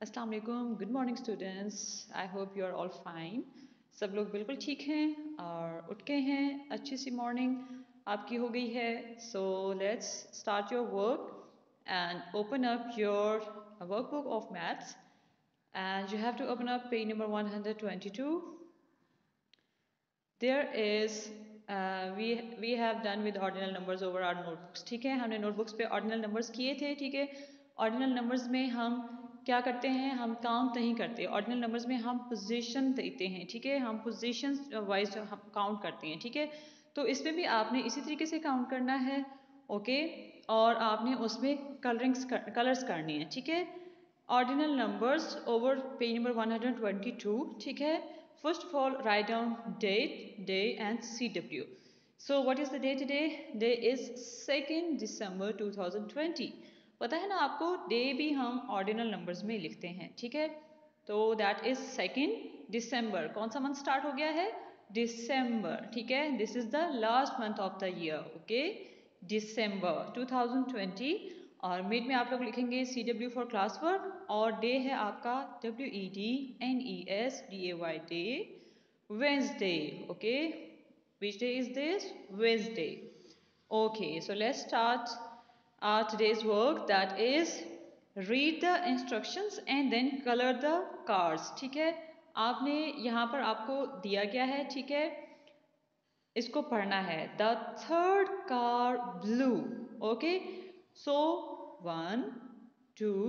अस्सलाम वालेकुम, good morning students. I hope you are all fine. सब लोग बिल्कुल ठीक हैं और उठ के हैं। अच्छी सी मॉर्निंग आपकी हो गई है। So let's start your work and open up your workbook of maths and you have to open up page number 122. There is we have done with ordinal numbers over our notebooks. ठीक है, हमने notebooks पे ordinal numbers किए थे। ठीक है, ordinal numbers में हम क्या करते हैं, हम काउंट नहीं करते। ऑर्डिनल नंबर्स में हम पोजीशन देते हैं। ठीक है, हम पोजीशन वाइज हम काउंट करते हैं। ठीक है, तो इसमें भी आपने इसी तरीके से काउंट करना है। ओके, और आपने उसमें कलर्स करनी है। ठीक है, ordinal numbers over page number 122। ठीक है, first of all write down date, day and CW. So what is the day today? Day is 2nd December 2020. पता है ना आपको, डे भी हम ऑर्डिनल नंबर्स में लिखते हैं। ठीक है, तो दैट इज 2nd December। कौन सा मंथ स्टार्ट हो गया है? दिसंबर। ठीक है, this is the last month of the year. Okay, दिसंबर 2020। और मिड में आप लोग लिखेंगे CW फॉर क्लास वर्क, और डे है आपका WEDNESDAY, day, Wednesday. Okay, which day is this? Wednesday. Okay, so let's start today's work, that is read the instructions and then color the cars. ठीक है, आपने यहाँ पर आपको दिया गया है। ठीक है, इसको पढ़ना है। The third car blue. Okay, so 1 2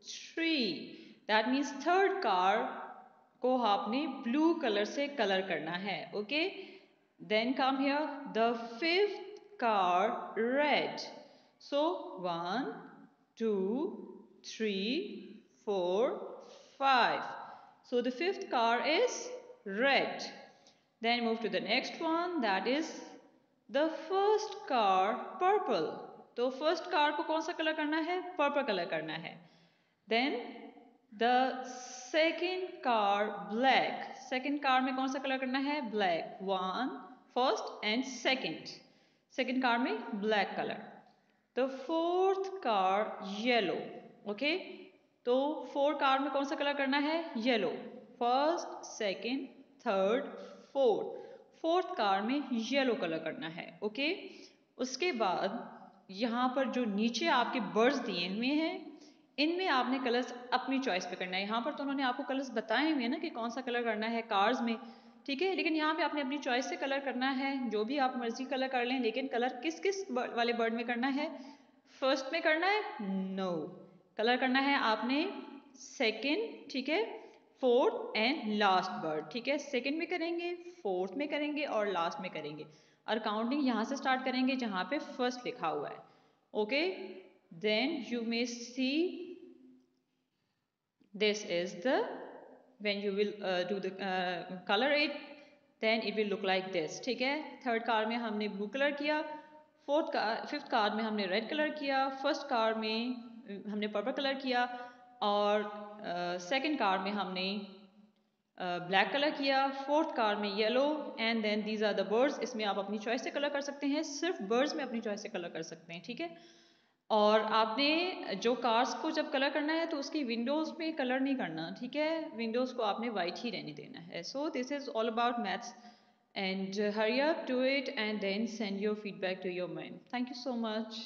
3, that means third car को आपने ब्लू कलर से कलर करना है। Okay, then come here, the fifth car red. So 1 2 3 4 5. So the fifth car is red. Then move to the next one, that is the first car purple. तो first car को कौन सा colour करना है? Purple colour करना है। Then the second car black. Second car में कौन सा कलर करना है? Black. 1 first and second car में black colour. The fourth car yellow. Okay, तो 4 कार में कौन सा कलर करना है? Yellow. First, second, third, fourth car में येलो कलर करना है। ओके, उसके बाद यहाँ पर जो नीचे आपके बर्ड्स दिए हुए हैं, इनमें आपने कलर्स अपनी चॉइस पे करना है। यहाँ पर तो उन्होंने आपको कलर्स बताए हुए हैं ना कि कौन सा कलर करना है कार्स में। ठीक है, लेकिन यहाँ पे आपने अपनी चॉइस से कलर करना है, जो भी आप मर्जी कलर कर लें, लेकिन कलर किस किस वाले बर्ड में करना है? फर्स्ट में करना है? नो, कलर करना है आपने सेकंड, ठीक है, फोर्थ एंड लास्ट बर्ड। ठीक है, सेकंड में करेंगे, फोर्थ में करेंगे और लास्ट में करेंगे। और काउंटिंग यहाँ से स्टार्ट करेंगे जहाँ पे फर्स्ट लिखा हुआ है। Okay, then you may see this is the when you will do the color it, then it will look like this. ठीक है, थर्ड कार में हमने ब्लू कलर किया, फिफ्थ कार में हमने रेड कलर किया, फर्स्ट कार में हमने पर्पल कलर किया, और सेकंड कार में हमने ब्लैक कलर किया, फोर्थ कार में yellow, and then these are the birds. इसमें आप अपनी चॉइस से कलर कर सकते हैं, सिर्फ बर्ड्स में अपनी चॉइस से कलर कर सकते हैं। ठीक है, और आपने जो कार्स को जब कलर करना है तो उसकी विंडोज़ में कलर नहीं करना। ठीक है, विंडोज़ को आपने वाइट ही रहने देना है। So this is all about maths, and hurry up, do it and then send your feedback to your ma'am. Thank you so much.